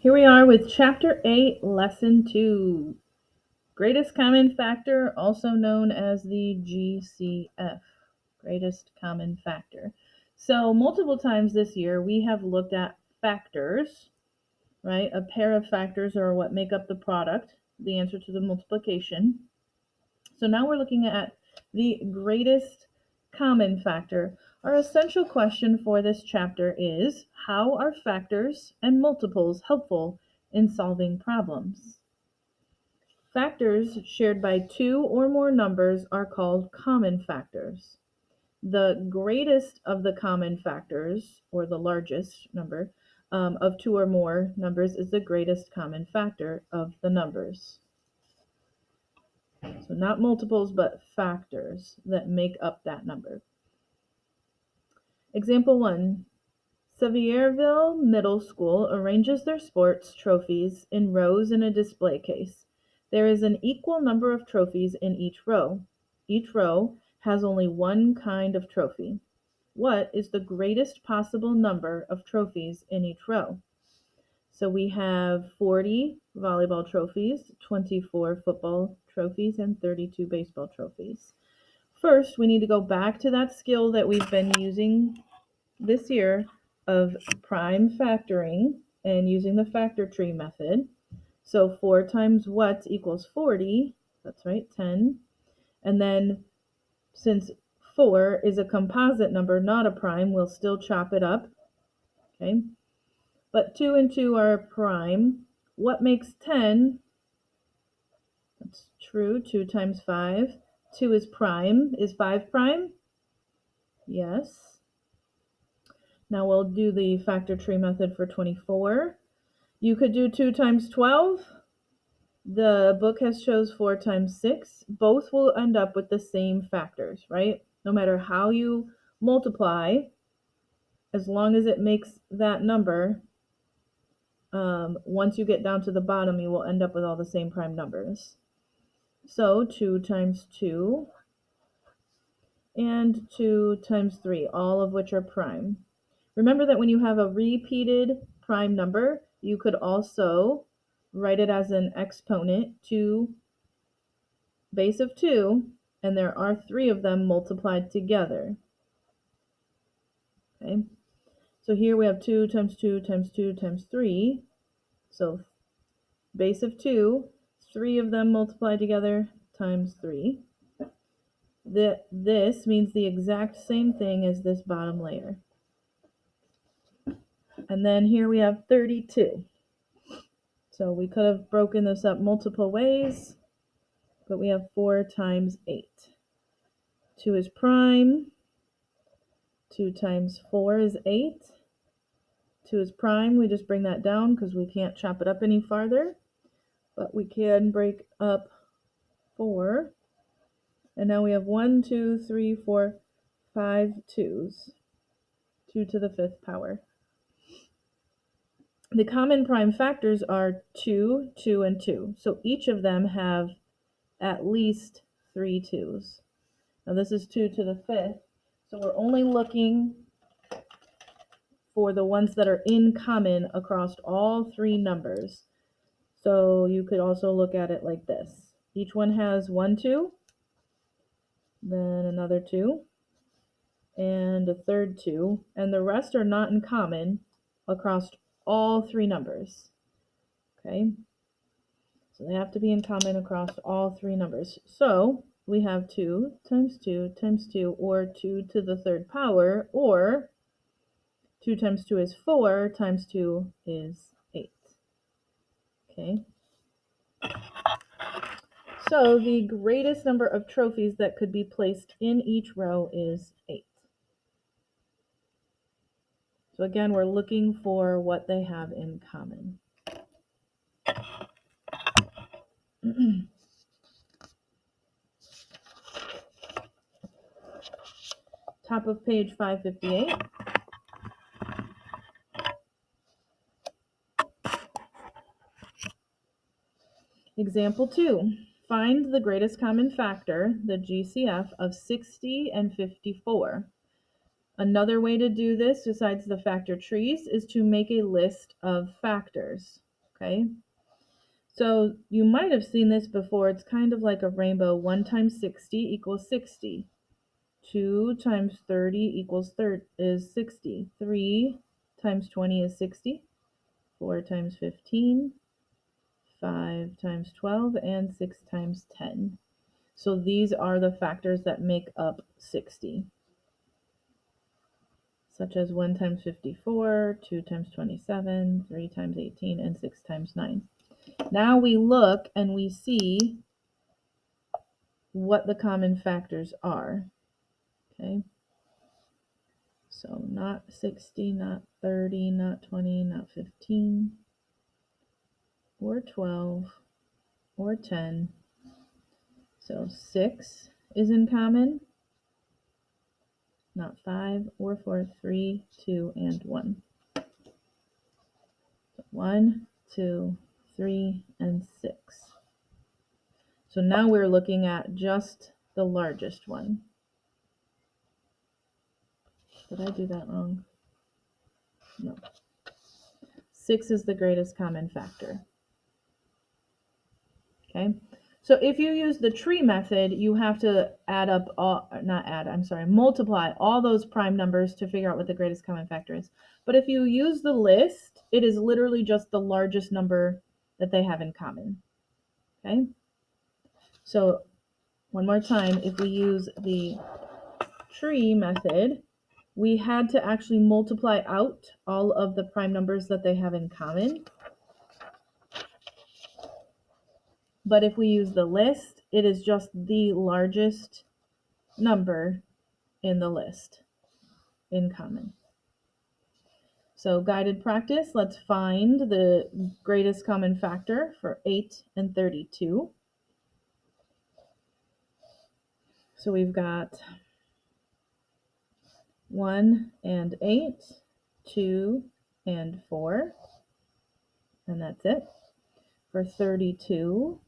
Here we are with Chapter 8, Lesson 2. Greatest common factor, also known as the GCF. Greatest common factor. So multiple times this year we have looked at factors, right? A pair of factors are what make up the product, the answer to the multiplication. So now we're looking at the greatest common factor. Our essential question for this chapter is, how are factors and multiples helpful in solving problems? Factors shared by two or more numbers are called common factors. The greatest of the common factors, or the largest number, of two or more numbers is the greatest common factor of the numbers. So not multiples, but factors that make up that number. Example 1. Sevierville Middle School arranges their sports trophies in rows in a display case. There is an equal number of trophies in each row. Each row has only one kind of trophy. What is the greatest possible number of trophies in each row? So we have 40 volleyball trophies, 24 football trophies, and 32 baseball trophies. First, we need to go back to that skill that we've been using this year of prime factoring and using the factor tree method. So 4 times what equals 40? That's right, 10. And then since 4 is a composite number, not a prime, we'll still chop it up. Okay. But 2 and 2 are a prime. What makes 10? That's true. 2 times 5. 2 is prime. Is 5 prime? Yes. Now we'll do the factor tree method for 24. You could do 2 times 12. The book has chose 4 times 6. Both will end up with the same factors, right? No matter how you multiply, as long as it makes that number, once you get down to the bottom, you will end up with all the same prime numbers. So 2 times 2 and 2 times 3, all of which are prime. Remember that when you have a repeated prime number, you could also write it as an exponent, 2 base of 2, and there are 3 of them multiplied together. Okay, so here we have 2 times 2 times 2 times 3. So base of 2, 3 of them multiplied together times 3. This means the exact same thing as this bottom layer. And then here we have 32. So we could have broken this up multiple ways, but we have 4 times 8. 2 is prime. 2 times 4 is 8. 2 is prime. We just bring that down because we can't chop it up any farther. But we can break up 4. And now we have 1, 2, 3, 4, 5 2's. 2 to the 5th power. The common prime factors are 2, 2, and 2. So each of them have at least 3 2's. Now this is 2 to the 5th. So we're only looking for the ones that are in common across all 3 numbers. So you could also look at it like this. Each one has 1 2, then another 2, and a third 2, and the rest are not in common across all 3 numbers. Okay, so they have to be in common across all 3 numbers. So we have 2 times 2 times 2, or 2 to the 3rd power, or 2 times 2 is 4, times 2 is 8. Okay, so the greatest number of trophies that could be placed in each row is 8. So again, we're looking for what they have in common. Top of page 558. Example 2. Find the greatest common factor, the GCF, of 60 and 54. Another way to do this, besides the factor trees, is to make a list of factors. okay? So you might have seen this before. It's kind of like a rainbow. 1 times 60 equals 60. 2 times 30 is 60. 3 times 20 is 60. 4 times 15. 5 times 12. And 6 times 10. So these are the factors that make up 60. Such as 1 times 54, 2 times 27, 3 times 18, and 6 times 9. Now we look and we see what the common factors are. Okay, so not 60, not 30, not 20, not 15, or 12, or 10. So 6 is in common, not 5 or 4, 3, 2, and 1. 1, 2, 3, and 6. So now we're looking at just the largest one. Did I do that wrong? No. 6 is the greatest common factor. Okay, so if you use the tree method, you have to multiply all those prime numbers to figure out what the greatest common factor is. But if you use the list, it is literally just the largest number that they have in common. Okay, so one more time, if we use the tree method, we had to actually multiply out all of the prime numbers that they have in common. But if we use the list, it is just the largest number in the list in common. So guided practice, let's find the greatest common factor for 8 and 32. So we've got 1 and 8, 2 and 4, and that's it. For 32,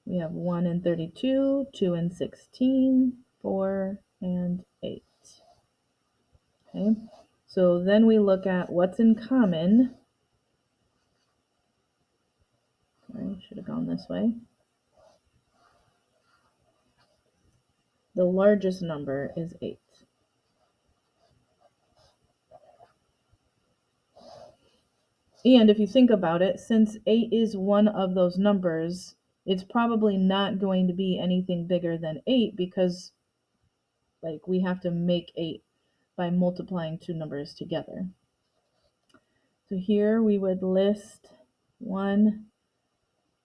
we have 1 and 32, 2 and 16, 4 and 8. Okay, so then we look at what's in common. Sorry, should have gone this way. The largest number is 8. And if you think about it, since 8 is one of those numbers, it's probably not going to be anything bigger than 8 because we have to make 8 by multiplying two numbers together. So here we would list 1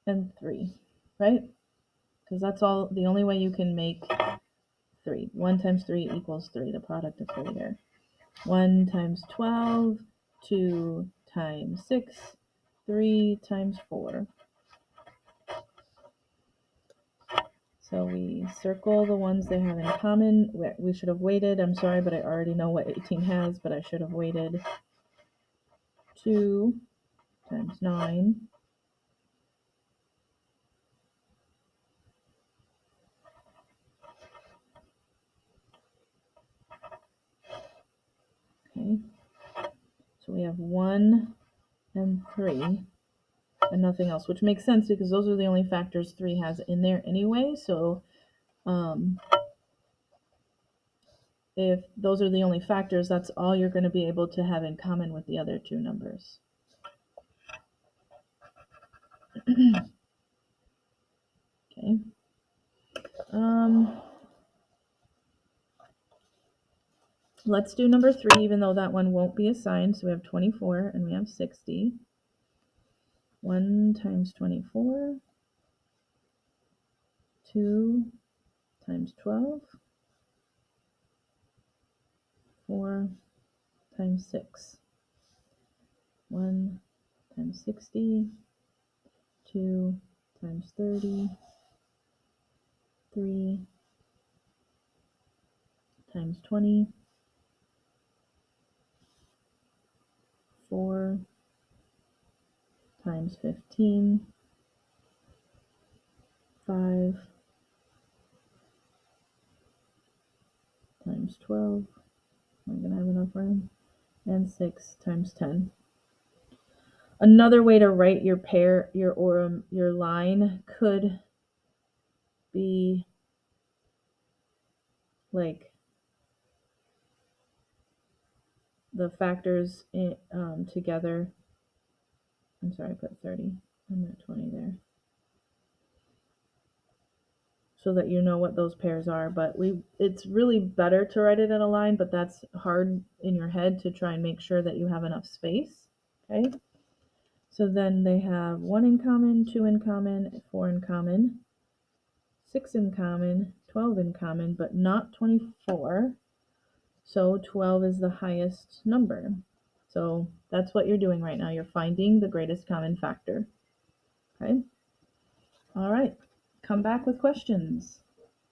and 3, right? Because that's the only way you can make 3. 1 times 3 equals 3, the product of 3 here. 1 times 12, 2 times 6, 3 times 4. So we circle the ones they have in common. We should have waited. I'm sorry, but I already know what 18 has, but I should have waited. 2 times 9. Okay. So we have 1 and 3 and nothing else, which makes sense because those are the only factors 3 has in there anyway. So if those are the only factors, that's all you're going to be able to have in common with the other two numbers. Okay. Let's do number 3, even though that one won't be assigned. So we have 24 and we have 60. 1 times 24. 2 times 12. 4 times 6. 1 times 60. 2 times 30. 3 times 20. 4 times 15. 5 times 12. Am I going to have enough room? And 6 times 10. Another way to write your pair, your line could be like the factors together. I'm sorry, I put 30. I'm at 20 there. So that you know what those pairs are, but it's really better to write it in a line, but that's hard in your head to try and make sure that you have enough space. Okay? So then they have 1 in common, 2 in common, 4 in common, 6 in common, 12 in common, but not 24. So 12 is the highest number. So that's what you're doing right now. You're finding the greatest common factor. Okay? All right. Come back with questions.